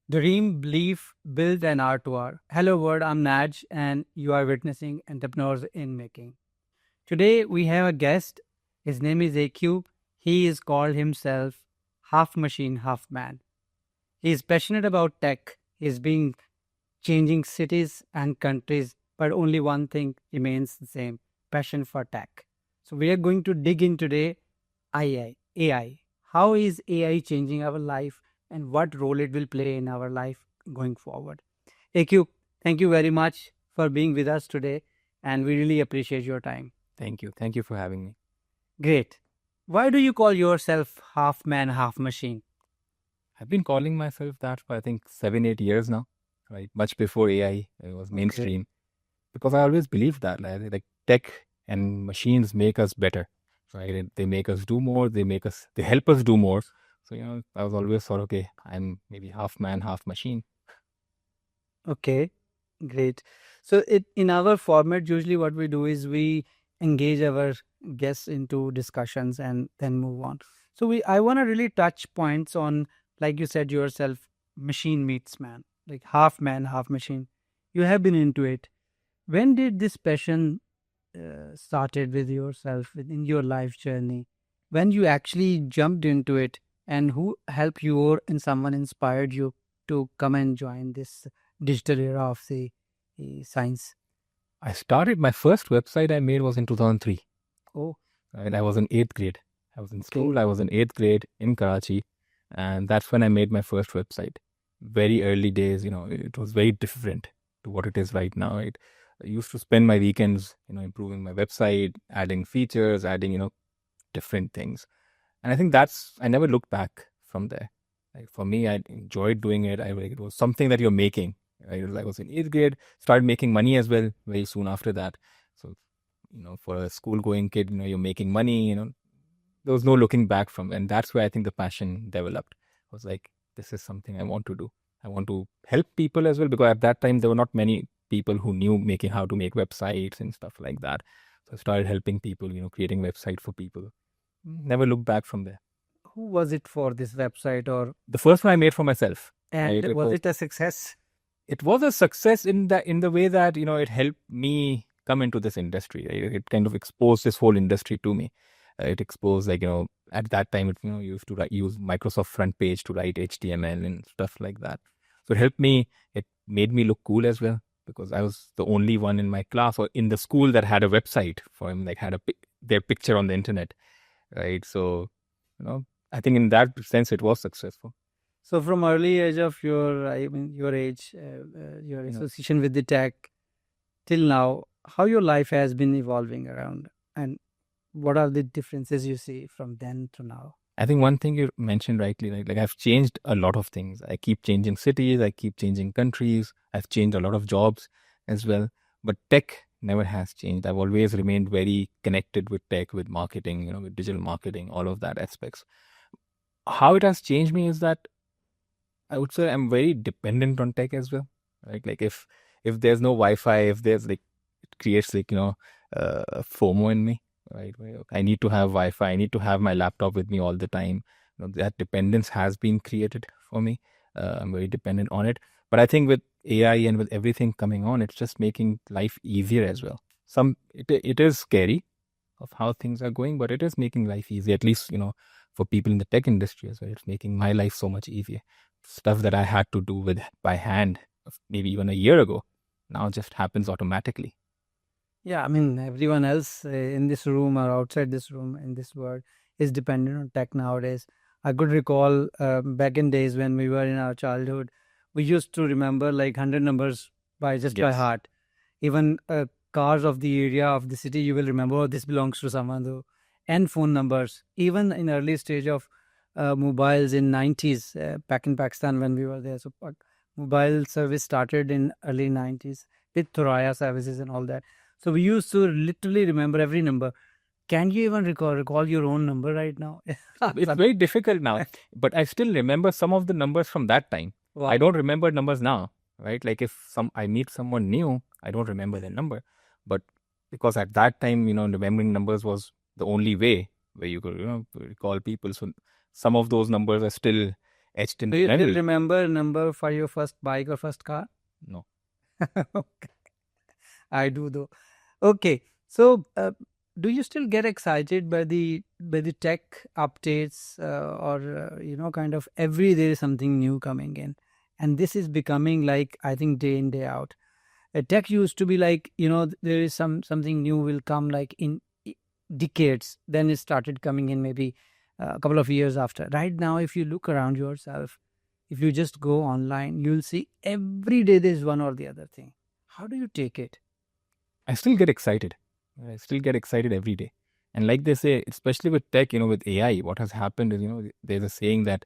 Dream, belief, build, and R2R. Hello, world. I'm Naj, and you are witnessing entrepreneurs in making. Today, we have a guest. His name is AQ. He is called himself half machine, half man. He is passionate about tech. He's been changing cities and countries, but only one thing remains the same: passion for tech. So, we are going to dig in today AI. How is AI changing our life and what role it will play in our life going forward? AQ, thank you very much for being with us today and we really appreciate your time. Thank you. Thank you for having me. Great. Why do you call yourself half man, half machine? I've been calling myself that for I think 7, 8 years now, right? Much before AI was Okay. mainstream, because I always believed that like tech and machines make us better, right? They make us do more. They help us do more. So I was always thought, okay, I'm maybe half man, half machine. Okay, great. So it in our format, usually what we do is we engage our guests into discussions and then move on. So I want to really touch points on, like you said yourself, machine meets man, like half man, half machine. You have been into it. When did this passion started with yourself in your life journey? When you actually jumped into it, and who helped you or and someone inspired you to come and join this digital era of the science? I started my first website I made was in 2003. Oh, Right? I was in eighth grade. I was in okay. school. I was in eighth grade in Karachi, and that's when I made my first website. Very early days, it was very different to what it is right now. Right? I used to spend my weekends, improving my website, adding features, adding, different things. And I think I never looked back from there. Like for me, I enjoyed doing it. It was something that you're making. Right? I was in eighth grade, started making money as well very soon after that. So, for a school going kid, you're making money, there was no looking back from. And that's where I think the passion developed. I was like, this is something I want to do. I want to help people as well, because at that time, there were not many people who knew making how to make websites and stuff like that. So I started helping people, creating website for people. Never looked back from there. Who was it for this website, or The first one I made for myself. and Right? was it a success? It was a success in the way that it helped me come into this industry. Right? It kind of exposed this whole industry to me. It exposed, like, at that time, you used to use Microsoft front page to write HTML and stuff like that. So it helped me. It made me look cool as well, because I was the only one in my class or in the school that had a website for him, like had their picture on the internet, right? So, I think in that sense it was successful. So from early age of your age, your You know, association with the tech till now, how your life has been evolving around, and what are the differences you see from then to now? I think one thing you mentioned rightly, like I've changed a lot of things. I keep changing cities, I keep changing countries, I've changed a lot of jobs as well. But tech never has changed. I've always remained very connected with tech, with marketing, with digital marketing, all of that aspects. How it has changed me is that I would say I'm very dependent on tech as well. Right? Like if there's no Wi-Fi, if there's like it creates like FOMO in me. Right? Where I need to have Wi-Fi. I need to have my laptop with me all the time. That dependence has been created for me. I'm very dependent on it. But I think with AI and with everything coming on, it's just making life easier as well. It is scary of how things are going, but it is making life easier. At least for people in the tech industry as well, it's making my life so much easier. Stuff that I had to do with by hand maybe even a year ago now just happens automatically. Yeah, I mean, everyone else in this room or outside this room in this world is dependent on tech nowadays. I could recall back in days when we were in our childhood, we used to remember like 100 numbers by just by Yes. heart. Even cars of the area of the city, you will remember, oh, this belongs to someone, though. And phone numbers. Even in early stage of mobiles in 90s, back in Pakistan when we were there. So mobile service started in early 90s with Thuraya services and all that. So we used to literally remember every number. Can you even recall your own number right now? It's very difficult now, but I still remember some of the numbers from that time. I Wow. don't remember numbers now, right? Like if I meet someone new, I don't remember their number. But because at that time, remembering numbers was the only way where you could, recall people. So some of those numbers are still etched in Do you still memory. remember number for your first bike or first car? No. Okay. I do though. Okay, so do you still get excited by the tech updates, or kind of every day is something new coming in, and this is becoming like, I think, day in day out. Tech used to be like, there is something new will come like in decades, then it started coming in maybe a couple of years after. Right now, if you look around yourself, if you just go online, you'll see every day there's one or the other thing. How do you take it? I still get excited. I still get excited every day. And like they say, especially with tech, with AI, what has happened is, there's a saying that,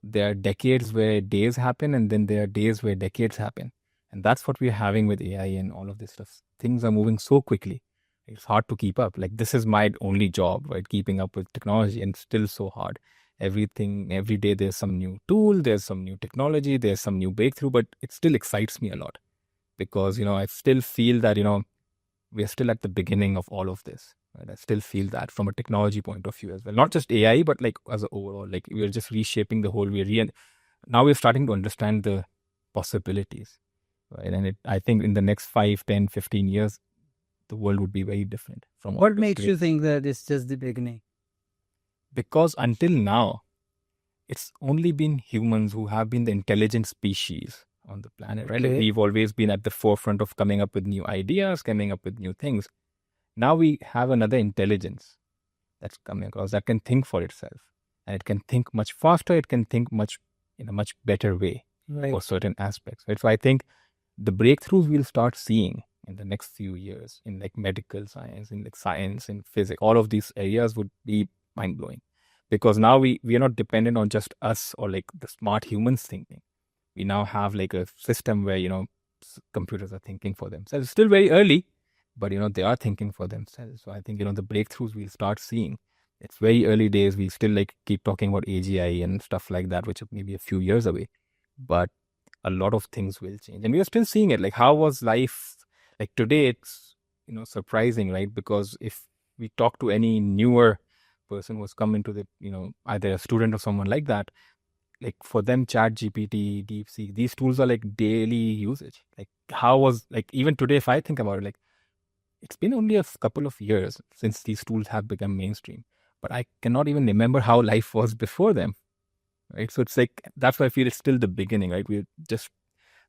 there are decades where days happen and then there are days where decades happen. And that's what we're having with AI and all of this stuff. Things are moving so quickly. It's hard to keep up. Like this is my only job, right? Keeping up with technology, and still so hard. Everything, every day there's some new tool, there's some new technology, there's some new breakthrough, but it still excites me a lot because, I still feel that, we're still at the beginning of all of this. Right? I still feel that from a technology point of view as well. Not just AI, but like as a overall, like we're just reshaping the whole. Now we're starting to understand the possibilities, right? And I think in the next 5, 10, 15 years, the world would be very different from what What it is makes today. you think that it's just the beginning? Because until now, it's only been humans who have been the intelligent species on the planet, right? Like Okay. we've always been at the forefront of coming up with new ideas, coming up with new things. Now we have another intelligence that's coming across that can think for itself, and it can think much faster. It can think much in a much better way Right. for certain aspects, right? So I think the breakthroughs we'll start seeing in the next few years in like medical science, in like science, in physics, all of these areas would be mind blowing, because now we are not dependent on just us or like the smart humans thinking. We now have like a system where computers are thinking for themselves. It's still very early, but they are thinking for themselves. So I think the breakthroughs we'll start seeing. It's very early days. We still like keep talking about AGI and stuff like that, which may be a few years away, but a lot of things will change, and we are still seeing it. Like how was life like today? It's surprising, right? Because if we talk to any newer person who's come into the either a student or someone like that, like for them, chat GPT, DeepSeek, these tools are like daily usage. Like how was, like, even today, if I think about it, like it's been only a couple of years since these tools have become mainstream, but I cannot even remember how life was before them, right? So it's like, that's why I feel it's still the beginning, right? We're just,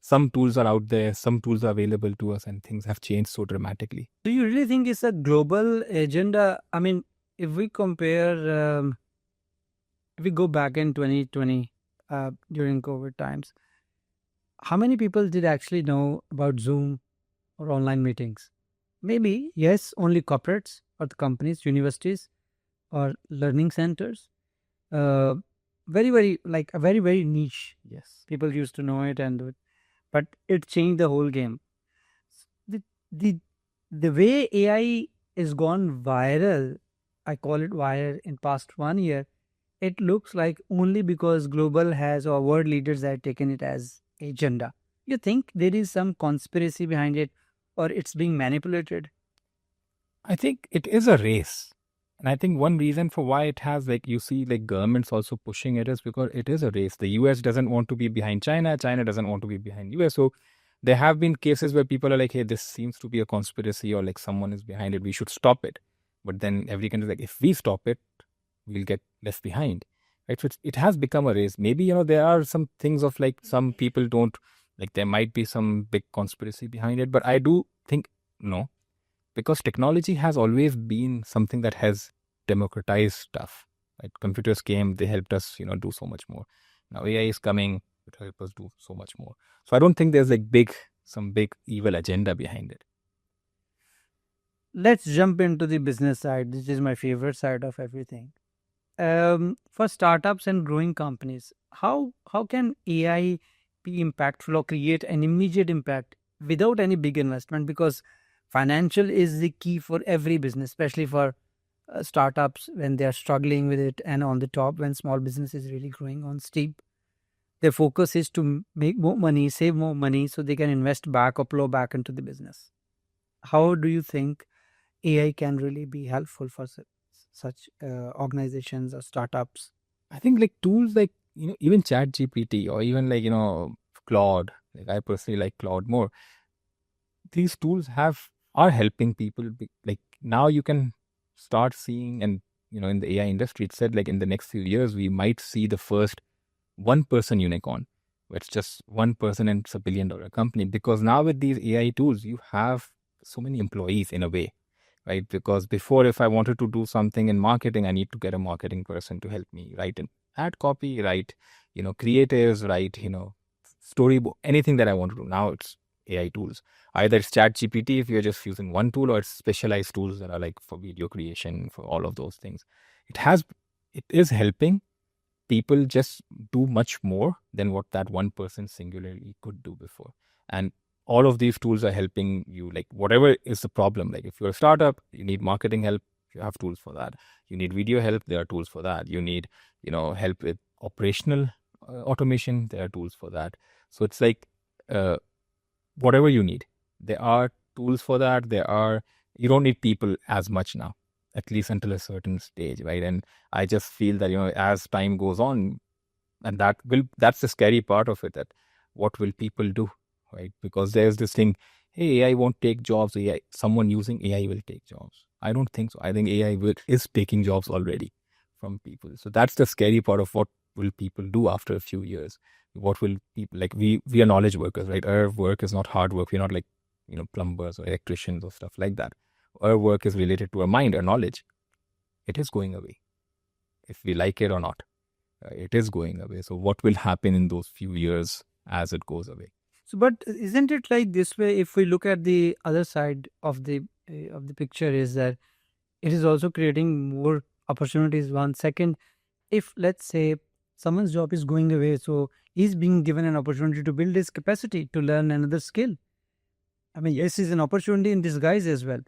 some tools are out there, some tools are available to us, and things have changed so dramatically. Do you really think it's a global agenda? I mean, if we compare, if we go back in 2020, during COVID times, how many people did actually know about Zoom or online meetings? Maybe, yes, only corporates or the companies, universities or learning centers. Uh, very, very, like a very, very niche. Yes. People used to know it and do it, but it changed the whole game. The, the, the way AI is gone viral, I call it viral in past 1 year, it looks like only because global has or world leaders have taken it as agenda. You think there is some conspiracy behind it, or it's being manipulated? I think it is a race. And I think one reason for why it has, like, you see, like, governments also pushing it is because it is a race. The US doesn't want to be behind China. China doesn't want to be behind US. So there have been cases where people are like, hey, this seems to be a conspiracy, or like someone is behind it. We should stop it. But then every country is like, if we stop it, we'll get left behind. Right. So it has become a race. Maybe, there are some things of like some people don't, like, there might be some big conspiracy behind it. But I do think no, because technology has always been something that has democratized stuff. Right? Computers came, they helped us, do so much more. Now AI is coming to help us do so much more. So I don't think there's like some big evil agenda behind it. Let's jump into the business side. This is my favorite side of everything. For startups and growing companies, how can AI be impactful or create an immediate impact without any big investment? Because financial is the key for every business, especially for startups when they are struggling with it, and on the top when small business is really growing on steep. Their focus is to make more money, save more money, so they can invest back or plow back into the business. How do you think AI can really be helpful for such organizations or startups? I think like tools like even Chat GPT or even like, Claude, like I personally like Claude more. These tools are helping people. Like now you can start seeing, and in the AI industry, it said like in the next few years, we might see the first one person unicorn, where it's just one person and it's $1 billion company. Because now with these AI tools, you have so many employees in a way, right? Because before, if I wanted to do something in marketing, I need to get a marketing person to help me write an ad copy, write, creatives, write, storyboard, anything that I want to do. Now it's AI tools. Either it's Chat GPT if you're just using one tool, or it's specialized tools that are like for video creation, for all of those things. It is helping people just do much more than what that one person singularly could do before. And all of these tools are helping you, like whatever is the problem. Like if you're a startup, you need marketing help, you have tools for that. You need video help, there are tools for that. You need, help with operational automation, there are tools for that. So it's like whatever you need, there are tools for that. You don't need people as much now, at least until a certain stage, right? And I just feel that, as time goes on, and that's the scary part of it, that what will people do, right? Because there's this thing, hey, AI won't take jobs, someone using AI will take jobs. I don't think so. I think is taking jobs already from people. So that's the scary part of what will people do after a few years. What will people, like, we are knowledge workers, right? Our work is not hard work. We're not like, plumbers or electricians or stuff like that. Our work is related to our mind, our knowledge. It is going away, if we like it or not. It is going away. So what will happen in those few years as it goes away? So, but isn't it like this way? If we look at the other side of the picture, is that it is also creating more opportunities. One second, if let's say someone's job is going away, so he's being given an opportunity to build his capacity to learn another skill. I mean, yes, it's an opportunity in disguise as well.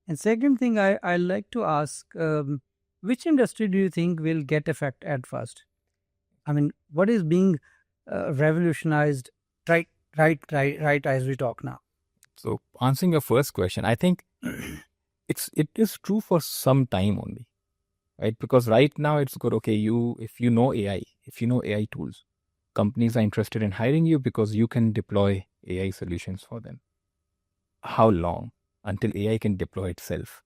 And second thing, I like to ask, which industry do you think will get effect at first? I mean, what is being revolutionized right as we talk now? So answering your first question, I think it is true for some time only, right? Because right now it's good. Okay, if you know AI tools, companies are interested in hiring you because you can deploy AI solutions for them. How long until AI can deploy itself,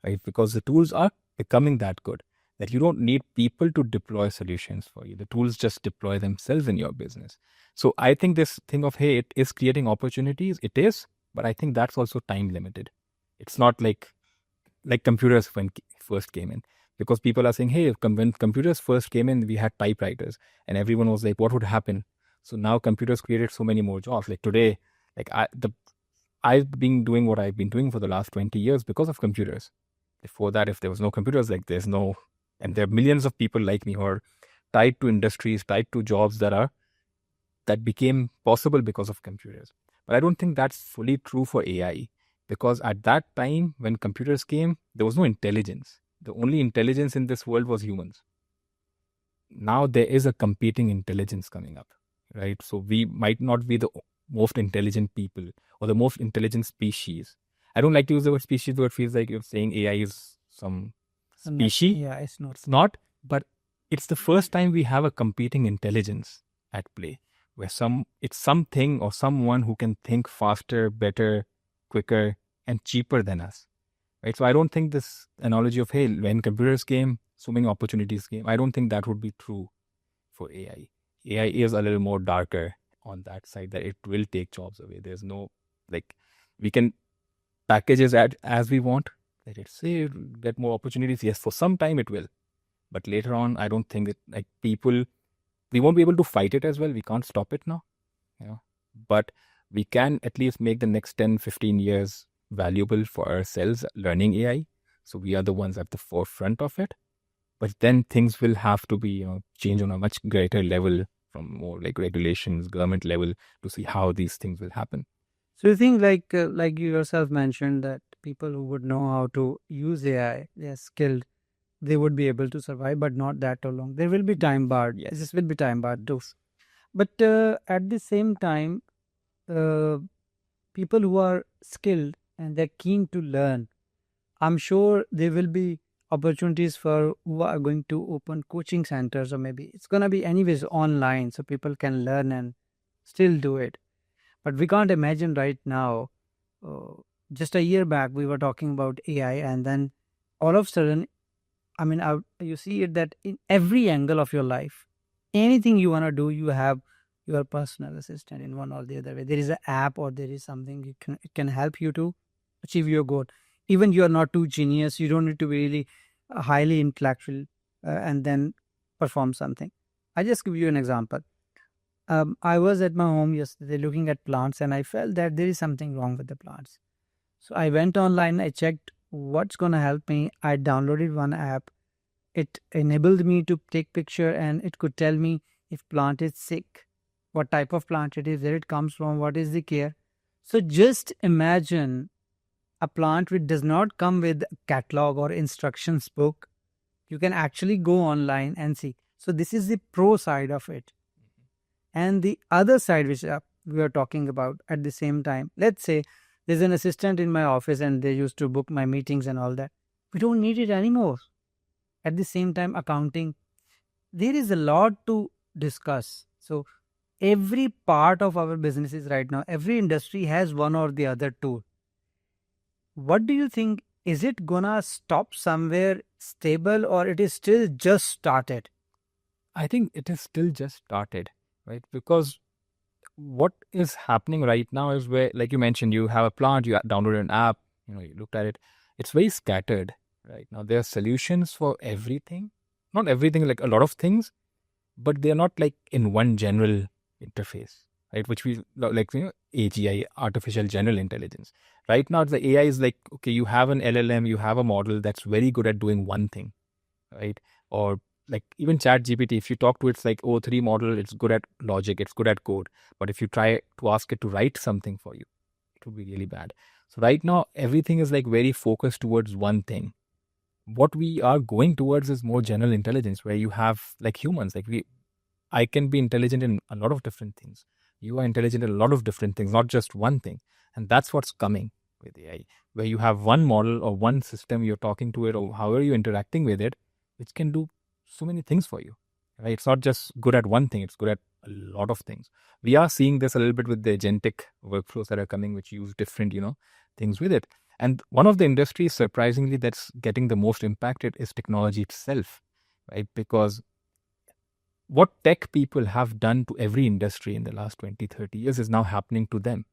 right? Because the tools are becoming that good that you don't need people to deploy solutions for you. The tools just deploy themselves in your business. So I think this thing of, hey, it is creating opportunities. It is, but I think that's also time limited. It's not like computers when first came in. Because people are saying, hey, when computers first came in, we had typewriters, and everyone was like, what would happen? So now computers created so many more jobs. Like today, like I've been doing what I've been doing for the last 20 years because of computers. Before that, if there was no computers, like and there are millions of people like me who are tied to industries, tied to jobs that became possible because of computers. But I don't think that's fully true for AI, because at that time when computers came, there was no intelligence. The only intelligence in this world was humans. Now there is a competing intelligence coming up, right? So we might not be the most intelligent people or the most intelligent species. I don't like to use the word species, though it feels like you're saying AI is some species. Yeah, it's not. It's not, but it's the first time we have a competing intelligence at play, where it's something or someone who can think faster, better, quicker, and cheaper than us, right? So I don't think this analogy of, hey, when computers came, so many opportunities came, I don't think that would be true for AI. AI is a little more darker on that side, that it will take jobs away. There's no, like, we can package it as we want. Let it say get more opportunities. Yes, for some time it will. But later on, I don't think that, like, we won't be able to fight it as well. We can't stop it now. But we can at least make the next 10, 15 years valuable for ourselves learning AI. So we are the ones at the forefront of it. But then things will have to be change on a much greater level, from more like regulations, government level, to see how these things will happen. So you think like you yourself mentioned that people who would know how to use AI, they are skilled, they would be able to survive, but not that long. There will be time barred. Yes. This will be time barred too. But at the same time, people who are skilled and they're keen to learn, I'm sure there will be opportunities for who are going to open coaching centers, or maybe it's going to be anyways online so people can learn and still do it. But we can't imagine right now. uh, just a year back we were talking about AI, and then all of a sudden, I mean, you see it that in every angle of your life, anything you want to do, you have your personal assistant in one or the other way. There is an app or there is something it can help you to achieve your goal. Even you are not too genius, you don't need to be really highly intellectual and then perform something. I just give you an example. I was at my home yesterday looking at plants, and I felt that there is something wrong with the plants. So I went online, I checked what's going to help me. I downloaded one app. It enabled me to take picture, and it could tell me if plant is sick, what type of plant it is, where it comes from, what is the care. So just imagine a plant which does not come with a catalog or instructions book. You can actually go online and see. So this is the pro side of it. And the other side, which we are talking about at the same time, let's say there's an assistant in my office and they used to book my meetings and all that. We don't need it anymore. At the same time, accounting, there is a lot to discuss. So every part of our businesses right now, every industry has one or the other tool. What do you think? Is it gonna stop somewhere stable, or it is still just started? I think it is still just started, right? Because what is happening right now is where, like you mentioned, you have a plant, you downloaded an app, you looked at it. It's very scattered right now. There are solutions for everything, not everything, like a lot of things, but they're not like in one general interface, right? Which we like, AGI, artificial general intelligence. Right now, the AI is like, okay, you have an LLM, you have a model that's very good at doing one thing, right? Or like even chat GPT, if you talk to it, it's like O3 model, it's good at logic, it's good at code. But if you try to ask it to write something for you, it would be really bad. So right now, everything is like very focused towards one thing. What we are going towards is more general intelligence, where you have like humans, I can be intelligent in a lot of different things. You are intelligent in a lot of different things, not just one thing. And that's what's coming with AI, where you have one model or one system, you're talking to it, or however you're interacting with it, which can do so many things for you, right? It's not just good at one thing, it's good at a lot of things. We are seeing this a little bit with the agentic workflows that are coming, which use different, things with it. And one of the industries, surprisingly, that's getting the most impacted is technology itself, right? Because what tech people have done to every industry in the last 20, 30 years is now happening to them,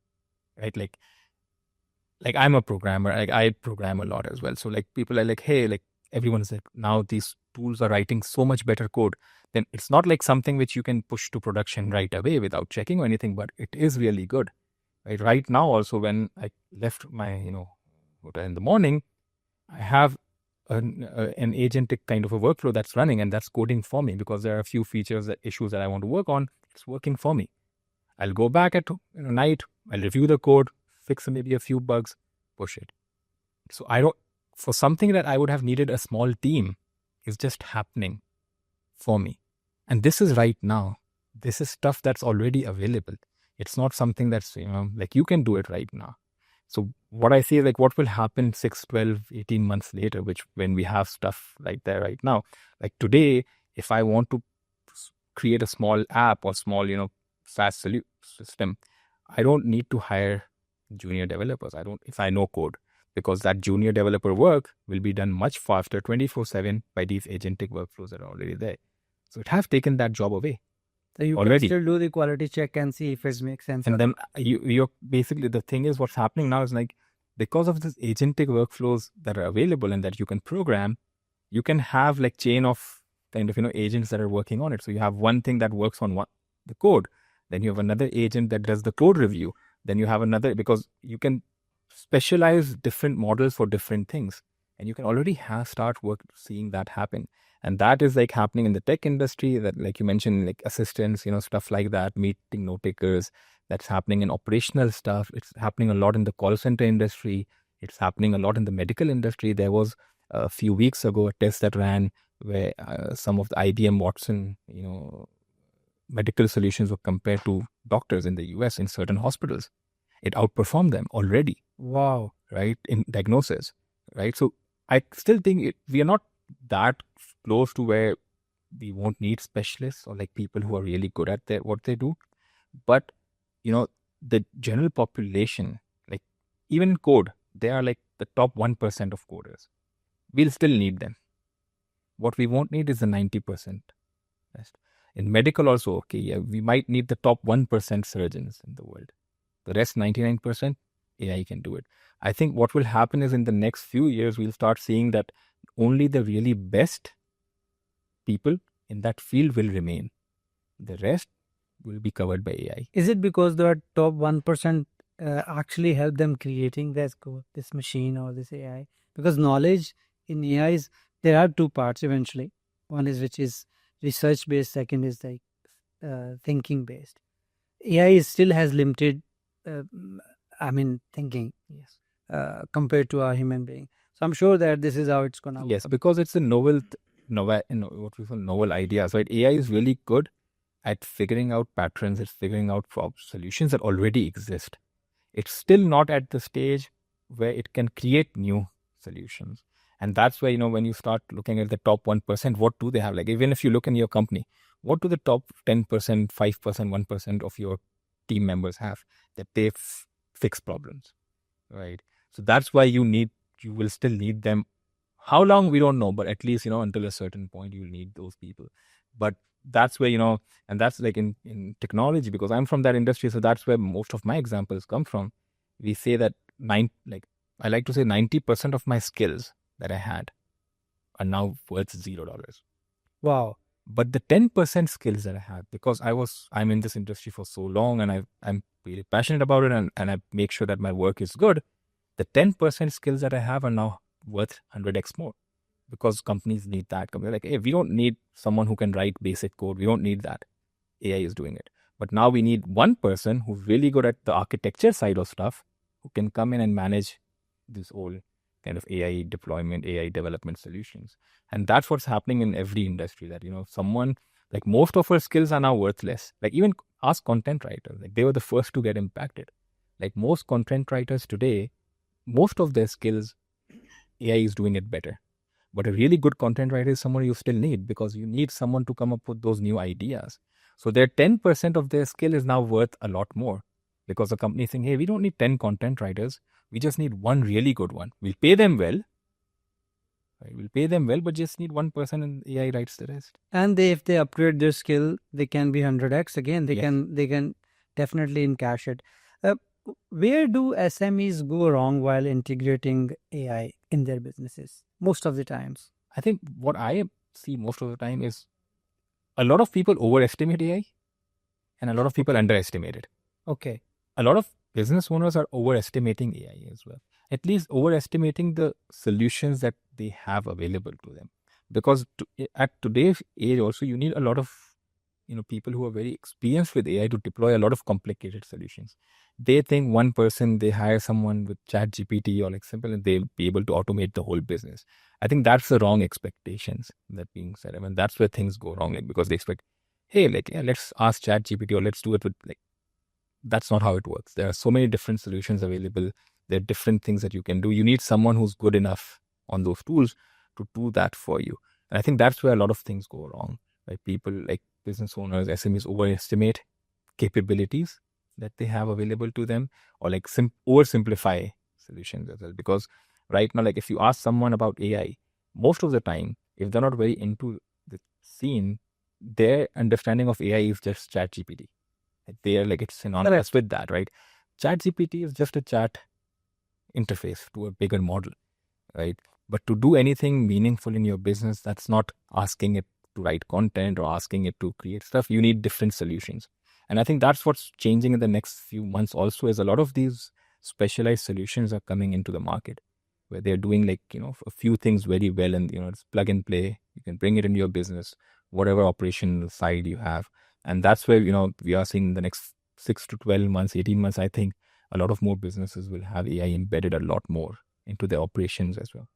right? Like I'm a programmer, like I program a lot as well. So like people are like, hey, like everyone's like, now these tools are writing so much better code. Then it's not like something which you can push to production right away without checking or anything, but it is really good, right? Right now also, when I left my, hotel in the morning, I have an agentic kind of a workflow that's running, and that's coding for me, because there are a few issues that I want to work on. It's working for me. I'll go back at night, I'll review the code, fix maybe a few bugs, push it. So for something that I would have needed a small team, is just happening for me. And this is right now. This is stuff that's already available. It's not something that's, like you can do it right now. So what I see is like what will happen 6, 12, 18 months later, when we have stuff like that right now. Like today, if I want to create a small app or small, SaaS system, I don't need to hire junior developers. If I know code, because that junior developer work will be done much faster 24/7 by these agentic workflows that are already there. So it has taken that job away. So you already. can still do the quality check and see if it makes sense. And then you're basically, the thing is, what's happening now is like, because of this agentic workflows that are available and that you can program, you can have like chain of kind of, agents that are working on it. So you have one thing that works on the code. Then you have another agent that does the code review. Then you have another, because you can specialize different models for different things. And you can already seeing that happen. And that is like happening in the tech industry, that like you mentioned, like assistants, stuff like that, meeting note takers. That's happening in operational stuff. It's happening a lot in the call center industry. It's happening a lot in the medical industry. There was a few weeks ago a test that ran where some of the IBM Watson, medical solutions were compared to doctors in the US in certain hospitals. It outperformed them already. Wow. Right? In diagnosis. Right? So I still think we are not that close to where we won't need specialists or like people who are really good at what they do. But the general population, like even in code, they are like the top 1% of coders. We'll still need them. What we won't need is the 90% rest. In medical also, okay, yeah, we might need the top 1% surgeons in the world. The rest 99%, AI can do it. I think what will happen is in the next few years, we'll start seeing that only the really best people in that field will remain. The rest will be covered by AI. Is it because the top 1% actually help them creating this code, this machine or this AI? Because knowledge in AI is, there are two parts eventually. One is which is research based, second is like thinking based. AI still has limited, thinking. Yes. Compared to a human being. So I'm sure that this is how it's gonna. Yes, because it's a novel, what we call novel ideas, right? AI is really good at figuring out patterns. It's figuring out solutions that already exist. It's still not at the stage where it can create new solutions. And that's where, when you start looking at the top 1%, what do they have? Like, even if you look in your company, what do the top 10%, 5%, 1% of your team members have that they fix problems, right? So that's why you will still need them. How long, we don't know, but at least, until a certain point, you'll need those people. But that's where, and that's like in technology, because I'm from that industry. So that's where most of my examples come from. We say that I like to say 90% of my skills that I had are now worth $0. Wow. But the 10% skills that I have, because I'm in this industry for so long and I'm really passionate about it and I make sure that my work is good, the 10% skills that I have are now worth 100x more, because companies need that. Companies are like, hey, we don't need someone who can write basic code. We don't need that. AI is doing it. But now we need one person who's really good at the architecture side of stuff, who can come in and manage this whole kind of AI deployment, AI development solutions. And that's what's happening in every industry, that, someone, like, most of our skills are now worthless. Like, even ask content writers, like, they were the first to get impacted. Like, most content writers today, most of their skills, AI is doing it better. But a really good content writer is someone you still need, because you need someone to come up with those new ideas. So their 10% of their skill is now worth a lot more, because the company is saying, hey, we don't need 10 content writers. We just need one really good one. We'll pay them well. Right? We'll pay them well, but just need one person and AI writes the rest. And if they upgrade their skill, they can be 100x again. They can definitely encash it. Where do SMEs go wrong while integrating AI in their businesses? Most of the times. I think what I see most of the time is a lot of people overestimate AI and a lot of people underestimate it. Okay. A lot of business owners are overestimating AI as well. At least overestimating the solutions that they have available to them. Because at today's age also, you need a lot of people who are very experienced with AI to deploy a lot of complicated solutions. They think one person, they hire someone with ChatGPT or like simple, and they'll be able to automate the whole business. I think that's the wrong expectations that being set. I mean, that's where things go wrong, like, because they expect, hey, like, yeah, let's ask ChatGPT or let's do it with, like, that's not how it works. There are so many different solutions available. There are different things that you can do. You need someone who's good enough on those tools to do that for you. And I think that's where a lot of things go wrong. Like, people, like business owners, SMEs, overestimate capabilities that they have available to them, or like oversimplify solutions as well. Because right now, like, if you ask someone about AI, most of the time, if they're not very into the scene, their understanding of AI is just ChatGPT. They are like, it's synonymous with that, right? ChatGPT is just a chat interface to a bigger model, right? But to do anything meaningful in your business, that's not asking it to write content or asking it to create stuff. You need different solutions. And I think that's what's changing in the next few months also, is a lot of these specialized solutions are coming into the market, where they're doing, like, a few things very well, and, it's plug and play. You can bring it into your business, whatever operational side you have. And that's where, we are seeing the next 6 to 12 months, 18 months, I think a lot of more businesses will have AI embedded a lot more into their operations as well.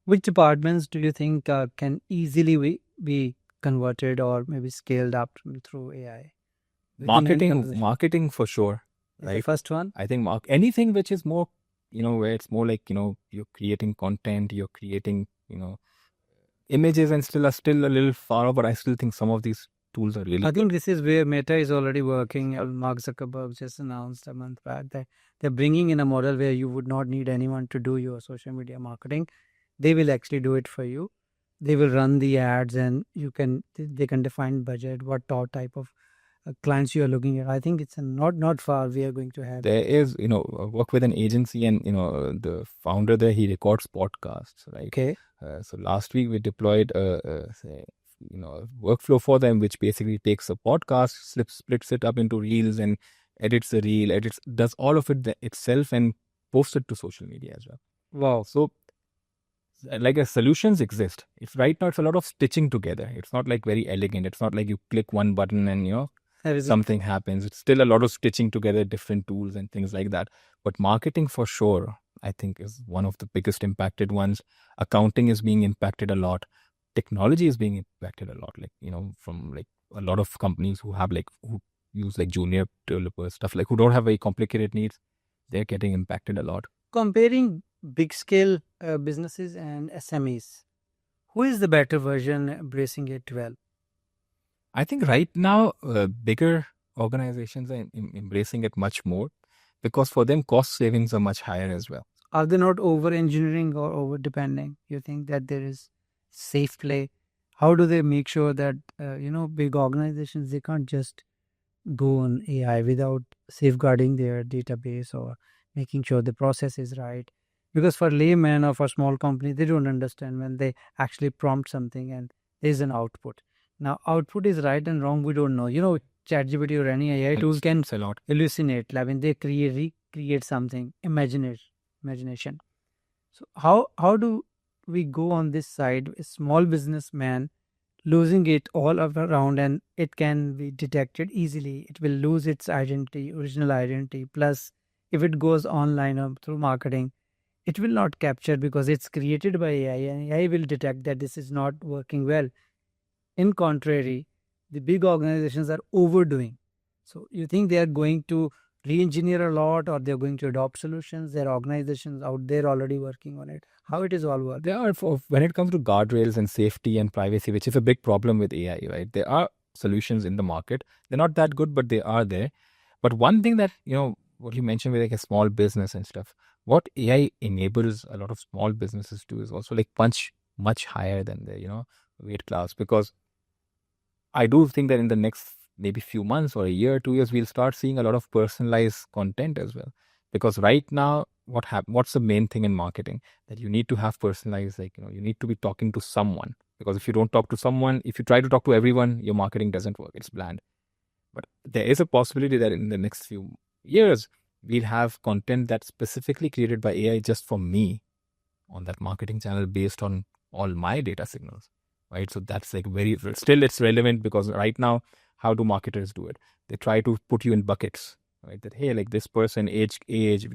Which departments do you think can easily be converted or maybe scaled up through AI? Marketing for sure. Is right? the first one? I think anything which is more where it's more like, you're creating content, you're creating, images, and still a little far off, but I still think some of these tools are really I good. think this is where Meta is already working. Mark Zuckerberg just announced a month back that they're bringing in a model where you would not need anyone to do your social media marketing. They will actually do it for you. They will run the ads, and they can define budget, what type of clients you are looking at. I think it's not far. We are going to have. There is, work with an agency, and the founder there, he records podcasts, right? Okay. So last week we deployed a workflow for them, which basically takes a podcast, splits it up into reels, and edits the reel, does all of it itself, and posts it to social media as well. Wow. So like solutions exist. It's right now, it's a lot of stitching together. It's not like very elegant. It's not like you click one button and something happens. It's still a lot of stitching together different tools and things like that. But marketing for sure, I think, is one of the biggest impacted ones. Accounting is being impacted a lot. Technology is being impacted a lot. Like, from like a lot of companies who use like junior developers, stuff like, who don't have very complicated needs, they're getting impacted a lot. Comparing big scale businesses and SMEs, who is the better version embracing it well? I think right now, bigger organizations are embracing it much more, because for them, cost savings are much higher as well. Are they not over engineering or over depending? You think that there is safe play? How do they make sure that big organizations, they can't just go on AI without safeguarding their database or making sure the process is right? Because for layman or for small company, they don't understand when they actually prompt something and there's an output. Now, output is right and wrong, we don't know. ChatGPT or any AI tool can It's a lot. hallucinate. I mean, they recreate something, imagination. So how do we go on this side? A small businessman losing it all around, and it can be detected easily. It will lose its identity, original identity. Plus, if it goes online or through marketing, it will not capture because it's created by AI, and AI will detect that this is not working well. In contrary, the big organizations are overdoing. So you think they are going to re-engineer a lot, or they're going to adopt solutions? There are organizations out there already working on it. How it is all work? There are, when it comes to guardrails and safety and privacy, which is a big problem with AI, right? There are solutions in the market. They're not that good, but they are there. But one thing that, what you mentioned with like a small business and stuff, what AI enables a lot of small businesses to is also like punch much higher than the, weight class. Because I do think that in the next maybe few months or a year, 2 years, we'll start seeing a lot of personalized content as well. Because right now, what's the main thing in marketing? That you need to have personalized, like, you need to be talking to someone. Because if you don't talk to someone, if you try to talk to everyone, your marketing doesn't work. It's bland. But there is a possibility that in the next few years, we'll have content that's specifically created by AI just for me on that marketing channel based on all my data signals, right? So that's like still it's relevant, because right now, how do marketers do it? They try to put you in buckets, right? That, hey, like this person, age,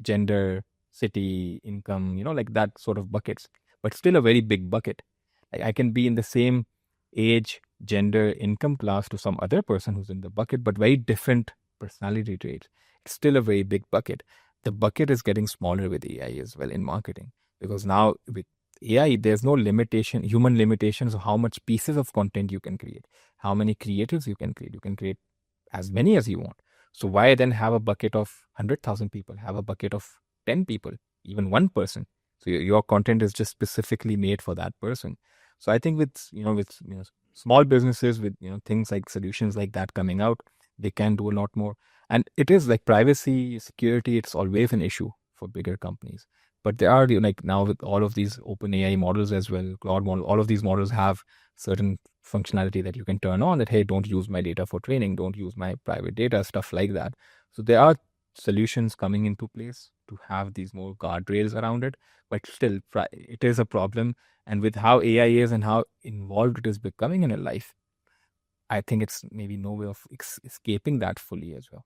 gender, city, income, like that sort of buckets, but still a very big bucket. Like I can be in the same age, gender, income class to some other person who's in the bucket, but very different personality traits. It's still a very big bucket. The bucket is getting smaller with AI as well in marketing, because now with AI, there's no limitation, human limitations of how much pieces of content you can create, how many creatives you can create. You can create as many as you want. So why then have a bucket of 100,000 people? Have a bucket of 10 people, even one person. So your content is just specifically made for that person. So I think with small businesses, with things like solutions like that coming out, they can do a lot more. And it is like privacy, security, it's always an issue for bigger companies. But there are, like now with all of these open AI models as well, Claude model, all of these models have certain functionality that you can turn on, that, hey, don't use my data for training, don't use my private data, stuff like that. So there are solutions coming into place to have these more guardrails around it, but still it is a problem. And with how AI is and how involved it is becoming in a life, I think it's maybe no way of escaping that fully as well.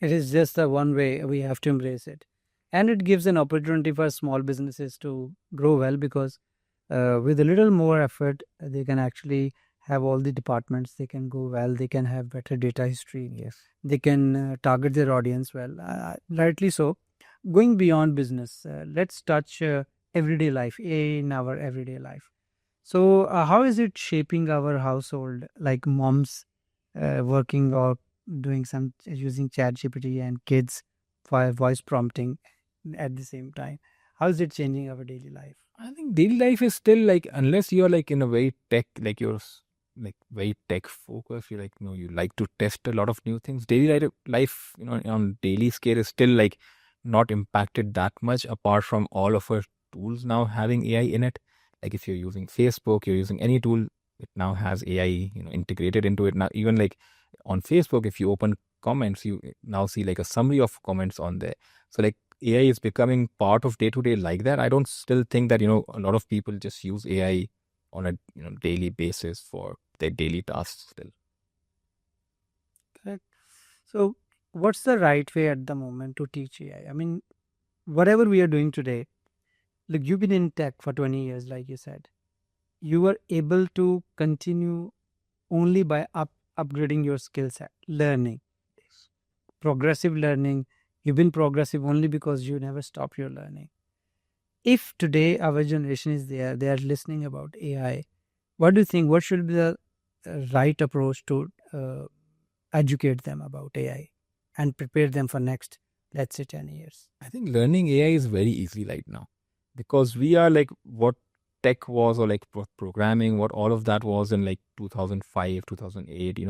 It is just the one way we have to embrace it. And it gives an opportunity for small businesses to grow well, because with a little more effort, they can actually have all the departments, they can go well, they can have better data history, Yes. they can target their audience well, rightly so. going beyond business, let's touch everyday life, AI in our everyday life. So, how is it shaping our household? Like moms working or doing some using Chat GPT and kids for voice prompting at the same time. How is it changing our daily life? I think daily life is still like, unless you're like in a very tech, like like very tech focused, you like, you like to test a lot of new things. Daily life, on daily scale is still like not impacted that much, apart from all of our tools now having AI in it. Like if you're using Facebook, you're using any tool, it now has AI, integrated into it. Now, even like on Facebook, if you open comments, you now see like a summary of comments on there. So like AI is becoming part of day to day like that. I don't still think that, a lot of people just use AI on a daily basis for their daily tasks still. Correct. So, what's the right way at the moment to teach AI? I mean, whatever we are doing today, like you've been in tech for 20 years, like you said, you were able to continue only by upgrading your skill set, learning, progressive learning. You've been progressive only because you never stop your learning. If today our generation is there, they are listening about AI. What do you think? What should be the right approach to educate them about AI and prepare them for next, let's say, 10 years? I think learning AI is very easy right now, because we are like what tech was, or like programming, what all of that was in like 2005, 2008,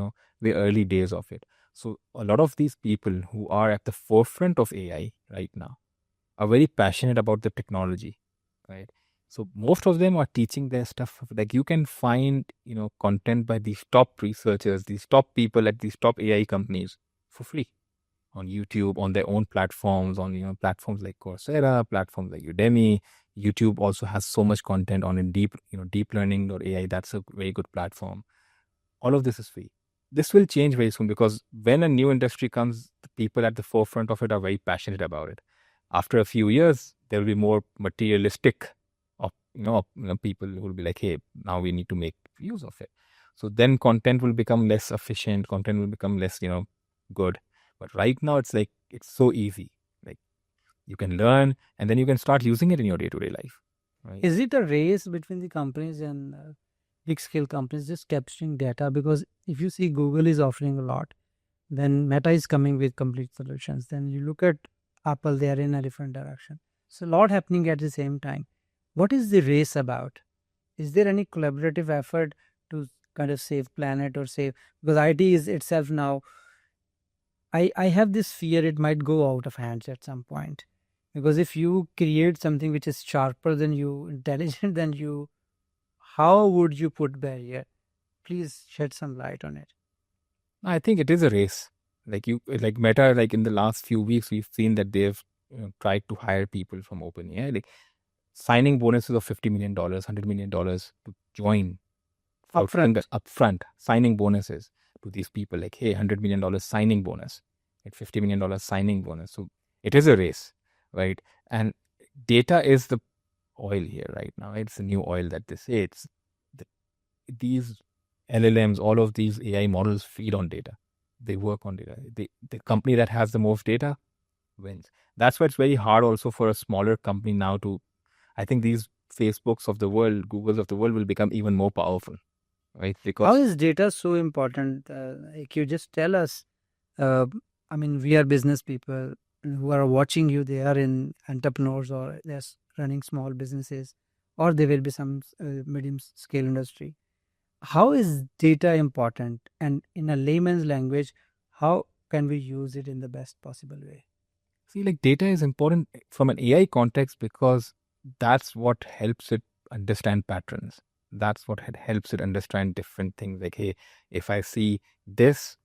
the early days of it. So a lot of these people who are at the forefront of AI right now are very passionate about the technology, right? So most of them are teaching their stuff. Like you can find, content by these top researchers, these top people at these top AI companies for free on YouTube, on their own platforms, on platforms like Coursera, platforms like Udemy. YouTube also has so much content on in deep learning.ai. That's a very good platform. All of this is free. This will change very soon, because when a new industry comes, the people at the forefront of it are very passionate about it. After a few years, there will be more materialistic of people who will be like, hey, now we need to make use of it. So then content will become less efficient, content will become less good. But right now it's like it's so easy. Like you can learn and then you can start using it in your day-to-day life, right? Is it a race between the companies and big scale companies just capturing data? Because if you see Google is offering a lot, then Meta is coming with complete solutions. Then you look at Apple, they are in a different direction. So a lot happening at the same time. What is the race about? Is there any collaborative effort to kind of save planet or save, because IT is itself now, I have this fear it might go out of hands at some point. Because if you create something which is sharper than you, intelligent than you, how would you put barrier? Please shed some light on it. I think it is a race. Like Meta, like in the last few weeks, we've seen that they've tried to hire people from OpenAI, like signing bonuses of $50 million, $100 million to join without Upfront. upfront, signing bonuses to these people, like, hey, $100 million signing bonus, at $50 million signing bonus. So it is a race, right? And data is the oil here right now. It's the new oil that they say. The, these LLMs, all of these AI models feed on data. They work on data. The company that has the most data wins. That's why it's very hard also for a smaller company now to, I think these Facebooks of the world, Googles of the world will become even more powerful, right? How Because is data so important? Like you just tell us. Uh, I mean, we are business people who are watching you. They are in entrepreneurs or they're running small businesses, or they will be some medium scale industry. How is data important? And in a layman's language, how can we use it in the best possible way? see, like data is important from an AI context, because that's what helps it understand patterns. That's what helps it understand different things. Like, hey, if I see this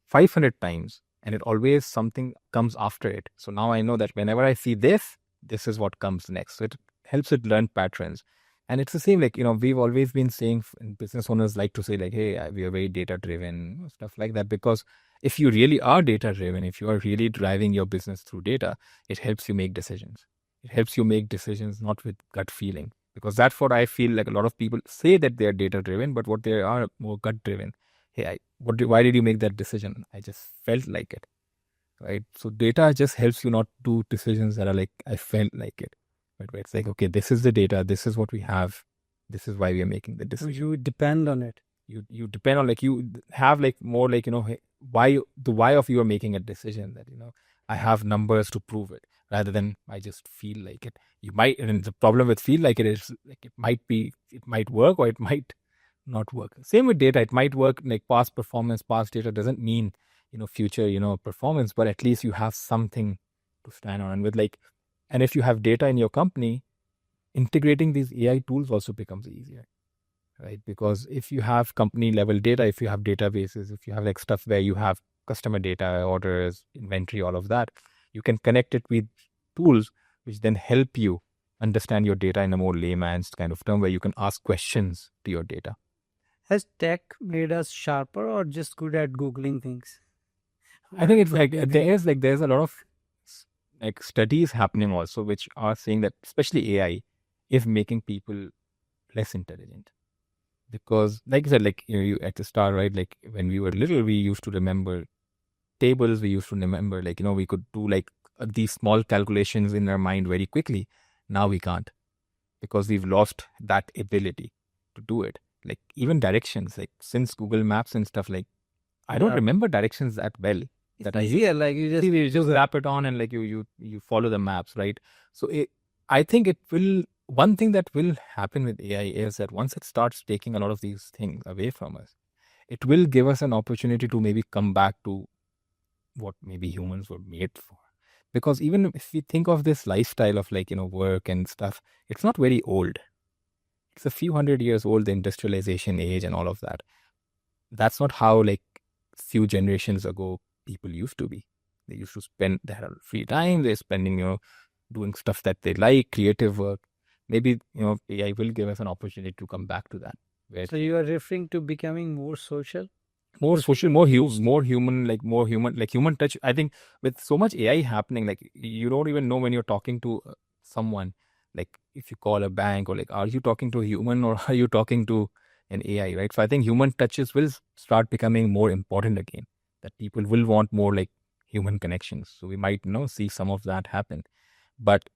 500 times and it always something comes after it. So now I know that whenever I see this, this is what comes next. So it helps it learn patterns. And it's the same, like, we've always been saying, and business owners like to say, like, hey, we are very data driven, stuff like that. Because if you really are data driven, if you are really driving your business through data, it helps you make decisions. It helps you make decisions not with gut feeling. Because that's what I feel like a lot of people say that they are data driven, but what they are more gut driven. Hey, why did you make that decision? I just felt like it, right? So data just helps you not do decisions that are like, I felt like it. Right? Where it's like, okay, this is the data, this is what we have, this is why we are making the So decision. you depend on it. You depend on, like, you have like more like, the why of you are making a decision, that I have numbers to prove it, rather than I just feel like it. You might, and the problem with feel like it is like, it might work or it might not work. Same with data, it might work, like past performance, past data doesn't mean future performance, but at least you have something to stand on. And with like, and if you have data in your company, integrating these AI tools also becomes easier, right? Because if you have company level data, if you have databases, if you have like stuff where you have customer data, orders, inventory, all of that, you can connect it with tools which then help you understand your data in a more layman's kind of term, where you can ask questions to your data. Has tech made us sharper or just good at Googling things? I think it's like there's a lot of like studies happening also which are saying that especially AI is making people less intelligent. Because like I said, like you at the start, right? Like when we were little, we used to remember tables. We used to remember, like, we could do like these small calculations in our mind very quickly. Now we can't, because we've lost that ability to do it. Like even directions, like since Google Maps and stuff, like I don't remember directions that well. It's That I easier, like you just wrap it on and like you follow the maps, right? So I think it will. One thing that will happen with AI is that once it starts taking a lot of these things away from us, it will give us an opportunity to maybe come back to what maybe humans were made for. Because even if we think of this lifestyle of like work and stuff, it's not very old. It's a few hundred years old, the industrialization age and all of that. That's not how like few generations ago people used to be. They used to spend their free time, they're spending, doing stuff that they like, creative work. Maybe, AI will give us an opportunity to come back to that. Where So you are referring to becoming more social? more social, more human, like human touch. I think with so much AI happening, like you don't even know when you're talking to someone. Like if you call a bank, or like, are you talking to a human or are you talking to an AI, right? So I think human touches will start becoming more important again. That people will want more like human connections. So we might see some of that happen. But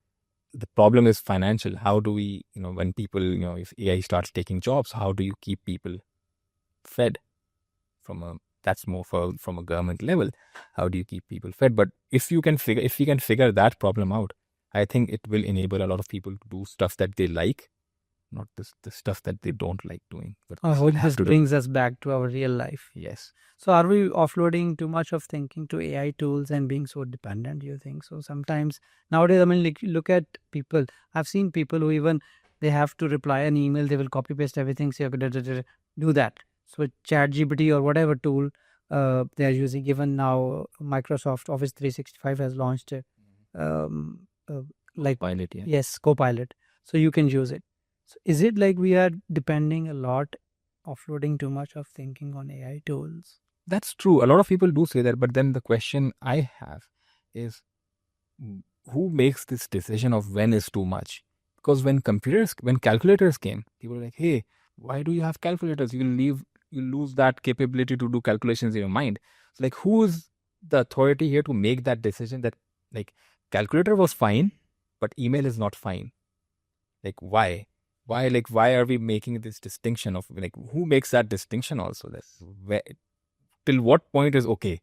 the problem is financial. How do we, when people, if AI starts taking jobs, how do you keep people fed? From a That's more from a government level. How do you keep people fed? But if we can figure that problem out, I think it will enable a lot of people to do stuff that they like, not the stuff that they don't like doing, but I still hope have this to do. brings us back to our real life. Yes. So are we offloading too much of thinking to AI tools and being so dependent, do you think? So sometimes nowadays, I mean, like, look at people. I've seen people who even they have to reply an email, they will copy paste everything, say, okay, do that. So ChatGPT or whatever tool they are using, even now Microsoft Office 365 has launched um, uh, like, Pilot, yeah. yes, Copilot. So you can use it. So is it like we are depending a lot, offloading too much of thinking on AI tools? That's true. A lot of people do say that, but then the question I have is, who makes this decision of when is too much? Because when calculators came, people were like, hey, why do you have calculators? You lose that capability to do calculations in your mind. So like, who's the authority here to make that decision that like calculator was fine, but email is not fine? Like, why? Why are we making this distinction of like, who makes that distinction also? That's where, till what point is okay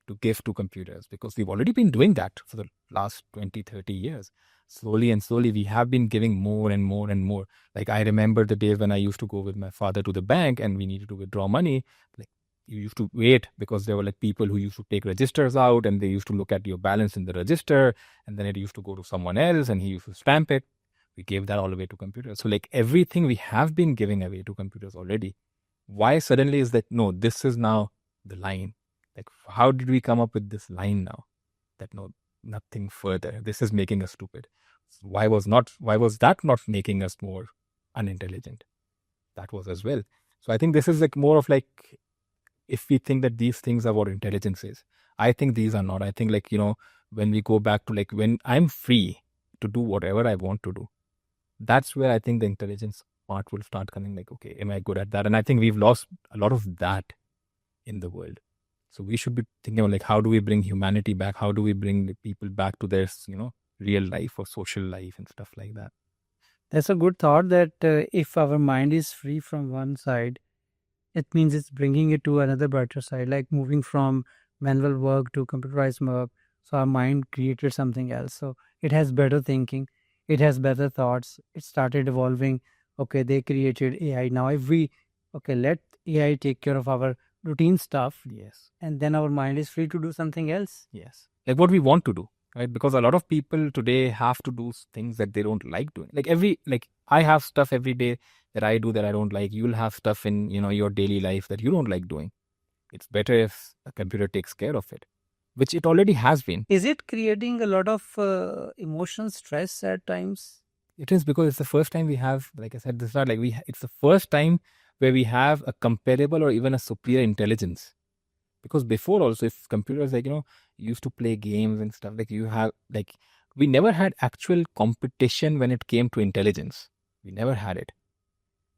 to give to computers? Because we've already been doing that for the last 20, 30 years. Slowly and slowly, we have been giving more and more and more. Like, I remember the days when I used to go with my father to the bank and we needed to withdraw money. Like, you used to wait because there were like people who used to take registers out and they used to look at your balance in the register, and then it used to go to someone else and he used to stamp it. We gave that all away to computers. So, like, everything we have been giving away to computers already. Why suddenly is that, no, this is now the line? Like, how did we come up with this line now? That no, nothing further. This is making us stupid. Why was that not making us more unintelligent? That was as well. So I think this is like more of like, if we think that these things are what intelligence is, I think these are not. I think like, when we go back to like when I'm free to do whatever I want to do, that's where I think the intelligence part will start coming. Like, okay, am I good at that? And I think we've lost a lot of that in the world. So we should be thinking about like, how do we bring humanity back? How do we bring the people back to their, real life or social life and stuff like that? That's a good thought that if our mind is free from one side, it means it's bringing it to another brighter side, like moving from manual work to computerized work. So our mind created something else. So it has better thinking, it has better thoughts. It started evolving. Okay, they created AI. Now, if we, okay, let AI take care of our routine stuff, Yes. and then our mind is free to do something else. Yes. Like what we want to do, right? Because a lot of people today have to do things that they don't like doing. Like I have stuff every day that I do that I don't like. You'll have stuff in, your daily life that you don't like doing. It's better if a computer takes care of it, which it already has been. Is it creating a lot of emotional stress at times? It is because it's the first time we have, like I said, this is not like it's the first time where we have a comparable or even a superior intelligence. Because before also, if computers like, used to play games and stuff, like you have, like, we never had actual competition when it came to intelligence. We never had it,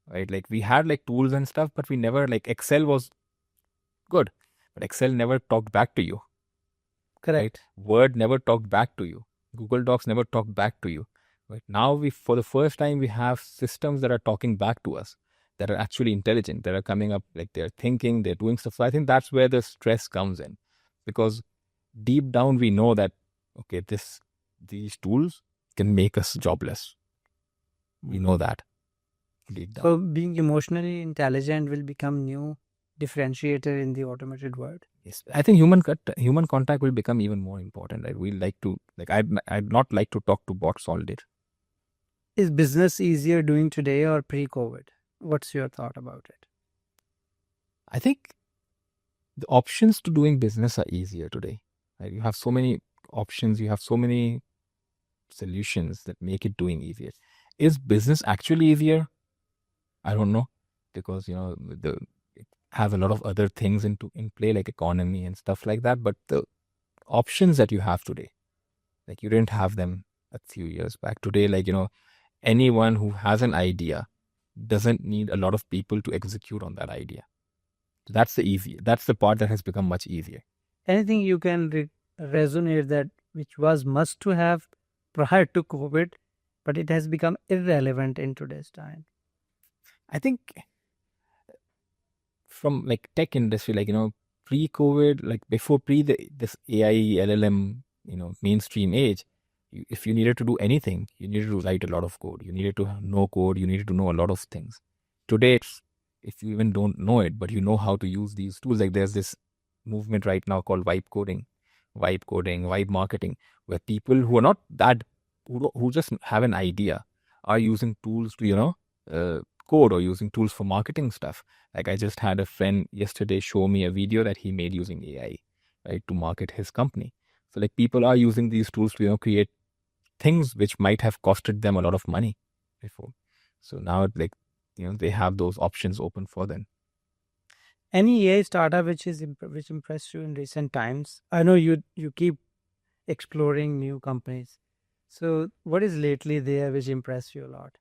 right? Like we had like tools and stuff, but we never, like Excel was good, but Excel never talked back to you. Correct. Right? Word never talked back to you. Google Docs never talked back to you. Right now, for the first time, we have systems that are talking back to us, that are actually intelligent, that are coming up, like they're thinking, they're doing stuff. So I think that's where the stress comes in, because deep down we know that okay, these tools can make us jobless. We know that deep down. So being emotionally intelligent will become new differentiator in the automated world. Yes, I think human contact will become even more important. Right? We like to I'd not like to talk to bots all day. Is business easier doing today or pre-COVID? What's your thought about it? I think the options to doing business are easier today. Right? You have so many options, you have so many solutions that make it doing easier. Is business actually easier? I don't know, because it has a lot of other things in play, like economy and stuff like that. But the options that you have today, like you didn't have them a few years back. Today, like anyone who has an idea doesn't need a lot of people to execute on that idea. That's the part that has become much easier. Anything you can resonate that which was must to have prior to COVID, but it has become irrelevant in today's time? I think from like tech industry, like pre-COVID, like before this AI LLM mainstream age, if you needed to do anything, you needed to write a lot of code. You needed to know code. You needed to know a lot of things. Today, if you even don't know it, but you know how to use these tools, like there's this movement right now called vibe marketing, where people who are not that, who just have an idea, are using tools to code, or using tools for marketing stuff. Like I just had a friend yesterday show me a video that he made using AI, right, to market his company. So like people are using these tools to create things which might have costed them a lot of money before. So now like they have those options open for them. Any AI startup which impressed you in recent times? I know you keep exploring new companies. So what is lately there which impressed you a lot?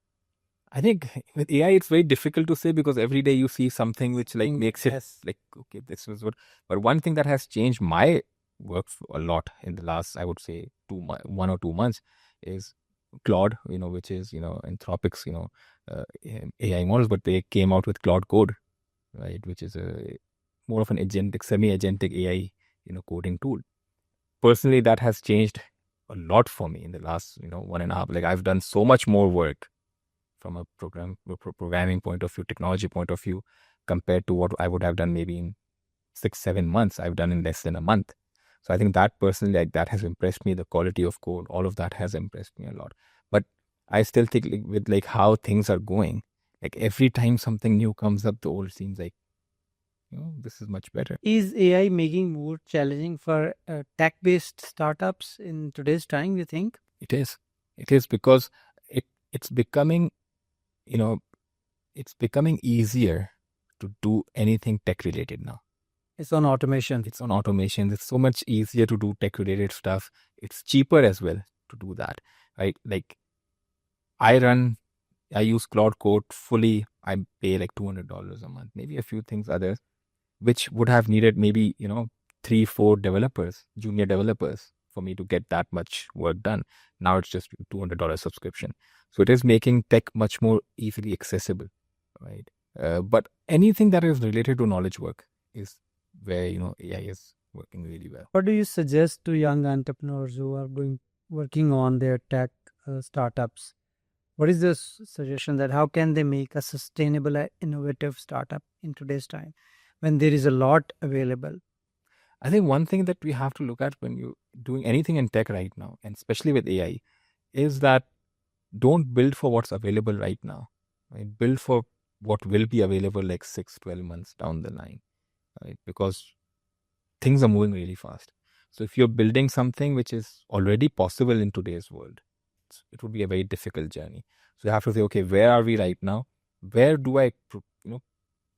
I think with AI, it's very difficult to say, because every day you see something which like makes it like, okay, this was what. But one thing that has changed my work a lot in the last, I would say, 1 or 2 months is Claude, which is, Anthropic's, AI models, but they came out with Claude Code, right, which is a more of an agentic, semi-agentic AI, coding tool. Personally, that has changed a lot for me in the last, 1.5. Like I've done so much more work from a programming point of view, technology point of view, compared to what I would have done maybe in 6-7 months. I've done in less than a month. So I think that personally, like that has impressed me. The quality of code, all of that has impressed me a lot. But I still think like, with like how things are going, like every time something new comes up, the old seems like, this is much better. Is AI making more challenging for tech-based startups in today's time, you think? It is. It is, because it's becoming, it's becoming easier to do anything tech related now. It's on automation. It's on automation. It's so much easier to do tech related stuff. It's cheaper as well to do that, right? Like I use Claude Code fully. I pay like $200 a month, maybe a few things others, which would have needed maybe, 3-4 developers, junior developers, for me to get that much work done. Now it's just $200 subscription. So it is making tech much more easily accessible, right? But anything that is related to knowledge work is where AI is working really well. What do you suggest to young entrepreneurs who are working on their tech startups? What is the suggestion that how can they make a sustainable, innovative startup in today's time when there is a lot available? I think one thing that we have to look at when you're doing anything in tech right now, and especially with AI, is that don't build for what's available right now. Right? Build for what will be available like 6-12 months down the line, right? Because things are moving really fast. So if you're building something which is already possible in today's world, it would be a very difficult journey. So you have to say, okay, where are we right now? Where do I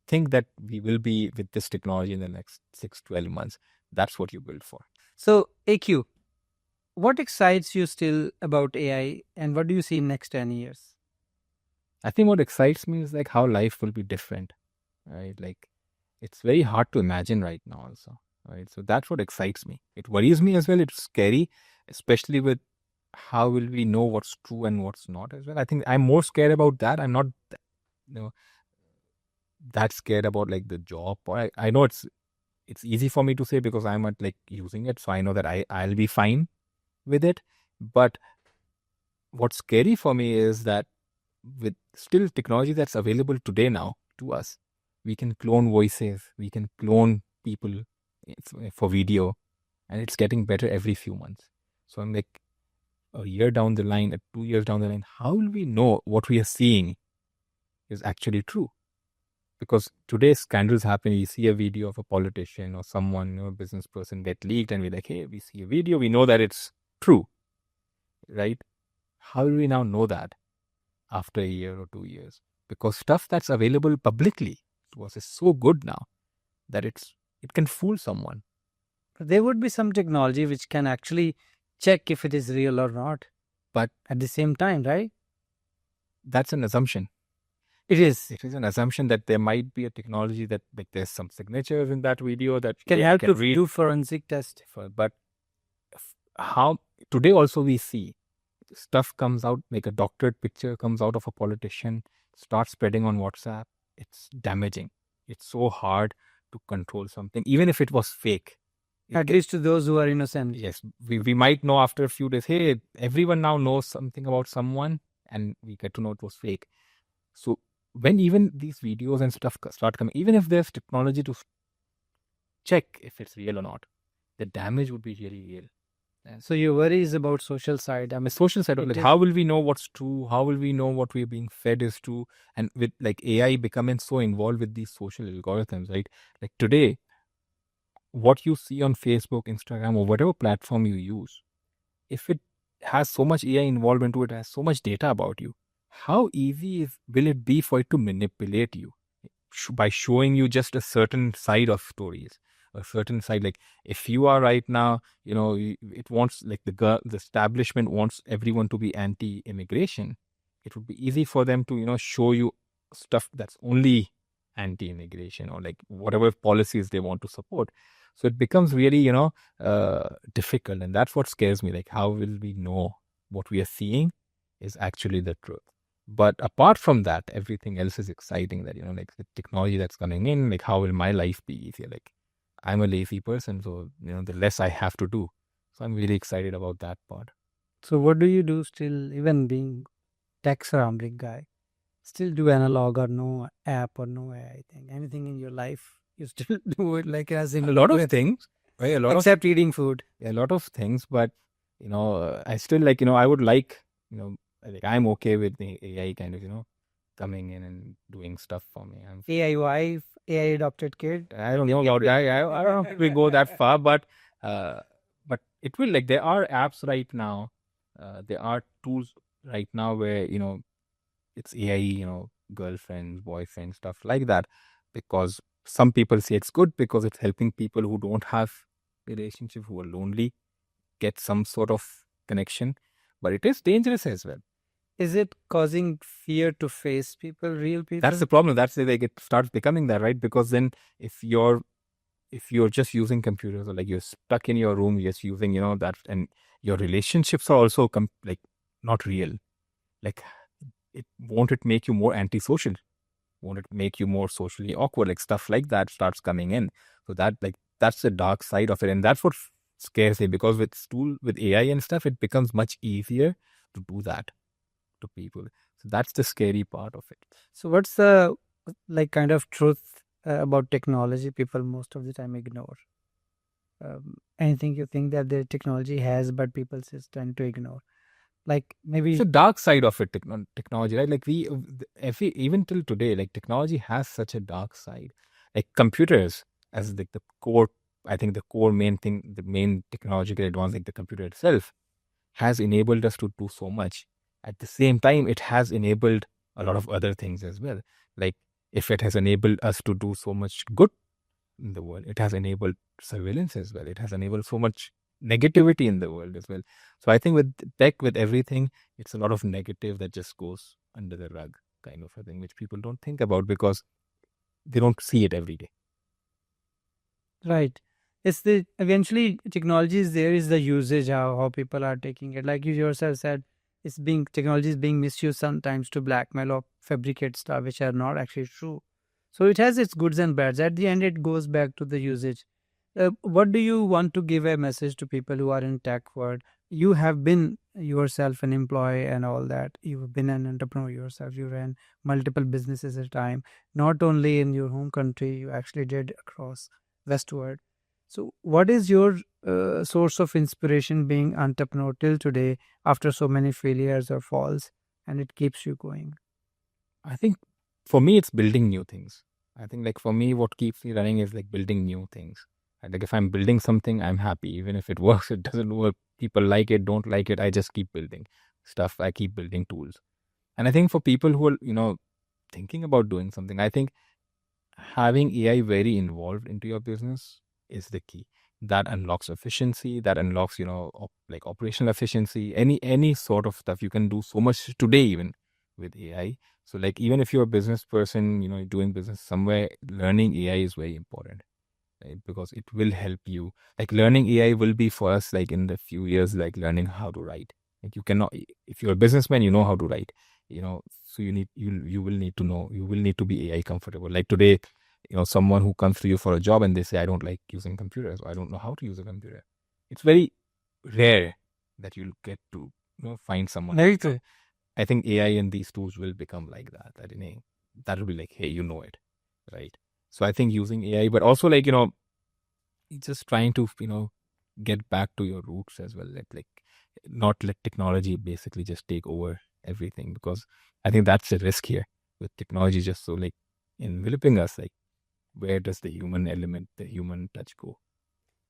think that we will be with this technology in the next 6-12 months? That's what you build for. So, AQ, what excites you still about AI and what do you see in next 10 years? I think what excites me is like how life will be different, right? Like it's very hard to imagine right now also, right? So that's what excites me. It worries me as well. It's scary, especially with how will we know what's true and what's not as well. I think I'm more scared about that. I'm not, that scared about like the job. Or I know it's easy for me to say because I'm not like using it. So I know that I'll be fine with it. But what's scary for me is that with still technology that's available today now to us, we can clone voices, we can clone people for video, and it's getting better every few months. So I'm like, a year down the line, 2 years down the line, how will we know what we are seeing is actually true? Because today scandals happen. You see a video of a politician or someone, a business person get leaked, and we're like, hey, we see a video, we know that it's true, right? How will we now know that after a year or 2 years? Because stuff that's available publicly to us is so good now that it can fool someone. There would be some technology which can actually check if it is real or not. But at the same time, right? That's an assumption. It is. It is an assumption that there might be a technology that like there's some signatures in that video that can help to do forensic test. But how today also we see stuff comes out, like a doctored picture comes out of a politician, starts spreading on WhatsApp. It's damaging. It's so hard to control something, even if it was fake. At least to those who are innocent. Yes, we might know after a few days, hey, everyone now knows something about someone, and we get to know it was fake. So when even these videos and stuff start coming, even if there's technology to check if it's real or not, the damage would be really real. So your worry is about social side. I mean, social side, like how will we know what's true? How will we know what we're being fed is true? And with like AI becoming so involved with these social algorithms, right? Like today, what you see on Facebook, Instagram, or whatever platform you use, if it has so much AI involved into it, has so much data about you, how easy will it be for it to manipulate you by showing you just a certain side of stories? A certain side, like if you are right now, it wants like the establishment wants everyone to be anti-immigration. It would be easy for them to show you stuff that's only anti-immigration or like whatever policies they want to support. So it becomes really difficult, and that's what scares me. Like how will we know what we are seeing is actually the truth? But apart from that, everything else is exciting. That like the technology that's coming in, like how will my life be easier? Like I'm a lazy person, so the less I have to do. So I'm really excited about that part. So what do you do still, even being tech surrounding guy? Still do analog or no app or no AI thing? Anything in your life you still do it like as in a lot of things, right? Except eating food. A lot of things, but I still like I would like like I'm okay with the AI kind of coming in and doing stuff for me. I'm AI wife, AI adopted kid. I don't know about I don't know if we go that far, but it will, like there are apps right now, there are tools right now where it's AI, girlfriends, boyfriends, stuff like that, because some people say it's good because it's helping people who don't have relationship, who are lonely, get some sort of connection, but it is dangerous as well. Is it causing fear to face people, real people? That's the problem. That's like it starts becoming that, right? Because then if if you're just using computers, or like you're stuck in your room just using, that, and your relationships are also like not real. Like, won't it make you more antisocial? Won't it make you more socially awkward? Like stuff like that starts coming in. So that's the dark side of it, and that's what scares me, because with AI and stuff, it becomes much easier to do that to people. So that's the scary part of it. So what's the like kind of truth about technology people most of the time ignore? Anything you think that the technology has, but people just tend to ignore? Like maybe It's a dark side of it, technology, right? Like even till today, like technology has such a dark side. Like computers, as the core, I think the core main thing, the main technological advance, like the computer itself, has enabled us to do so much. At the same time, it has enabled a lot of other things as well. Like, if it has enabled us to do so much good in the world, it has enabled surveillance as well. It has enabled so much negativity in the world as well. So I think with tech, with everything, it's a lot of negative that just goes under the rug, kind of a thing, which people don't think about because they don't see it every day. right. It's the eventually technology is there is the usage how people are taking it. Like you yourself said, it's being technology is being misused sometimes to blackmail or fabricate stuff which are not actually true. So it has its goods and bads. At the end, it goes back to the usage. What do you want to give a message to people who are in tech world? You have been yourself an employee and all that. You've been an entrepreneur yourself. You ran multiple businesses at a time, not only in your home country. You actually did across westward. So, what is your source of inspiration being entrepreneur till today after so many failures or falls, and it keeps you going? I think for me, it's building new things. I think, like, for me, what keeps me running is like building new things. And like, if I'm building something, I'm happy. Even if it works, it doesn't work. People like it, don't like it. I just keep building stuff. I keep building tools. And I think for people who are, thinking about doing something, I think having AI very involved into your business is the key. That unlocks efficiency. That unlocks, like operational efficiency. Any sort of stuff you can do so much today, even with AI. So, like, even if you're a business person, doing business somewhere, learning AI is very important, right? Because it will help you. Like, learning AI will be for us, like, in the few years, like learning how to write. Like, you cannot, if you're a businessman, you know how to write, so you will need to know, you will need to be AI comfortable. Like today, someone who comes to you for a job and they say, I don't like using computers, or I don't know how to use a computer. It's very rare that you'll get to, find someone. Very true. I think AI and these tools will become like that. That will be like, hey, you know it, right? So I think using AI, but also like, just trying to, get back to your roots as well. Like not let technology basically just take over everything, because I think that's the risk here with technology just so like enveloping us. Like, where does the human element, the human touch go?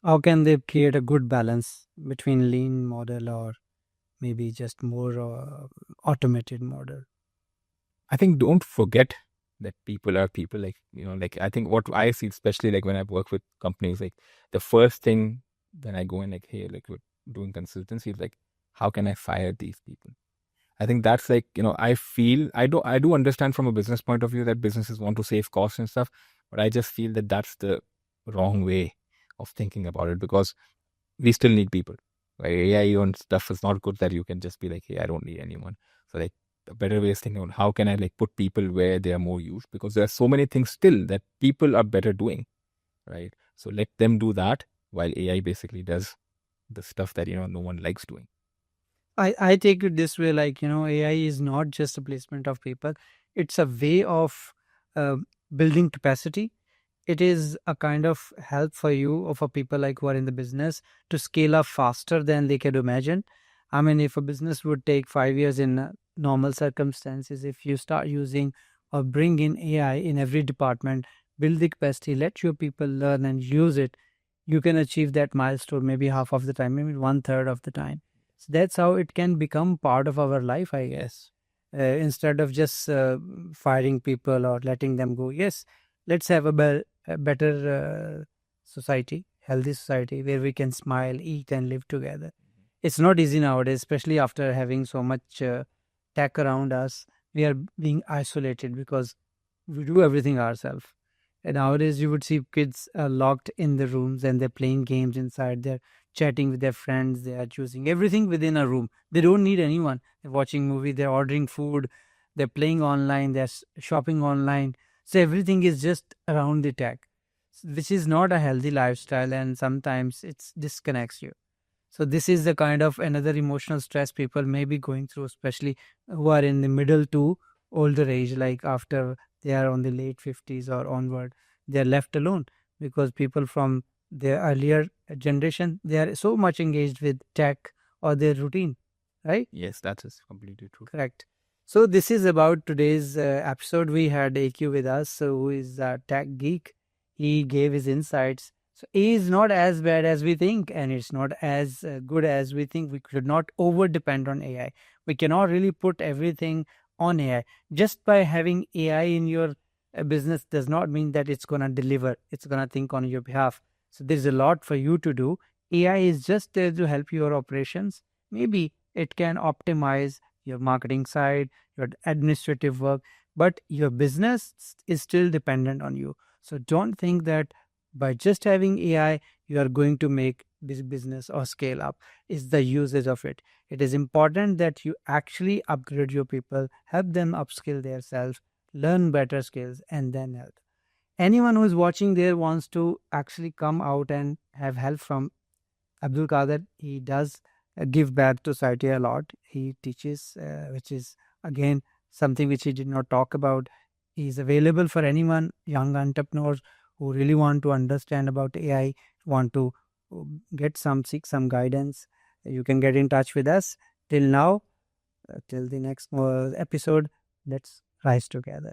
How can they create a good balance between lean model or maybe just more automated model? I think don't forget that people are people. Like, like I think what I see, especially like when I work with companies, like the first thing when I go in, like, hey, like we're doing consultancy, is like, how can I fire these people? I think that's like, I feel, I do understand from a business point of view that businesses want to save costs and stuff, but I just feel that that's the wrong way of thinking about it, because we still need people. Right? AI and stuff is not good that you can just be like, hey, I don't need anyone. So like a better way is thinking on how can I like put people where they are more used, because there are so many things still that people are better doing, right? So let them do that while AI basically does the stuff that no one likes doing. I take it this way, like, AI is not just a placement of people, it's a way of uh, building capacity. It is a kind of help for you or for people like who are in the business to scale up faster than they can imagine. I mean, if a business would take 5 years in normal circumstances, if you start using or bring in AI in every department, build the capacity, let your people learn and use it, you can achieve that milestone maybe half of the time, maybe one third of the time. So that's how it can become part of our life, I guess. Instead of just firing people or letting them go. Yes, let's have a better society, healthy society where we can smile, eat, and live together. It's not easy nowadays, especially after having so much tech around us. We are being isolated because we do everything ourselves. And nowadays, you would see kids locked in the rooms and they're playing games inside. They're chatting with their friends. They are choosing everything within a room. They don't need anyone. They're watching movie. They're ordering food. They're playing online. They're shopping online. So everything is just around the tech, which is not a healthy lifestyle, and sometimes it disconnects you. So this is the kind of another emotional stress people may be going through, especially who are in the middle to older age, like after they are on the late 50s or onward, they are left alone because people from their earlier generation, they are so much engaged with tech or their routine, right? Yes, that is completely true. Correct. So this is about today's episode. We had AQ with us, so who is a tech geek. He gave his insights. So he is not as bad as we think, and it's not as good as we think. We should not over depend on AI. We cannot really put everything on AI. Just by having AI in your business does not mean that it's gonna deliver. It's gonna think on your behalf. So there's a lot for you to do. AI is just there to help your operations. Maybe it can optimize your marketing side, your administrative work, but your business is still dependent on you. So don't think that by just having AI, you are going to make this business or scale up. Is the usage of it. It is important that you actually upgrade your people, help them upskill themselves, learn better skills, and then help. Anyone who is watching there wants to actually come out and have help from Abdul Qadir. He does give back to society a lot. He teaches, which is again something which he did not talk about. He is available for anyone, young entrepreneurs who really want to understand about AI, want to get seek some guidance. You can get in touch with us. Till now, till the next episode, let's rise together.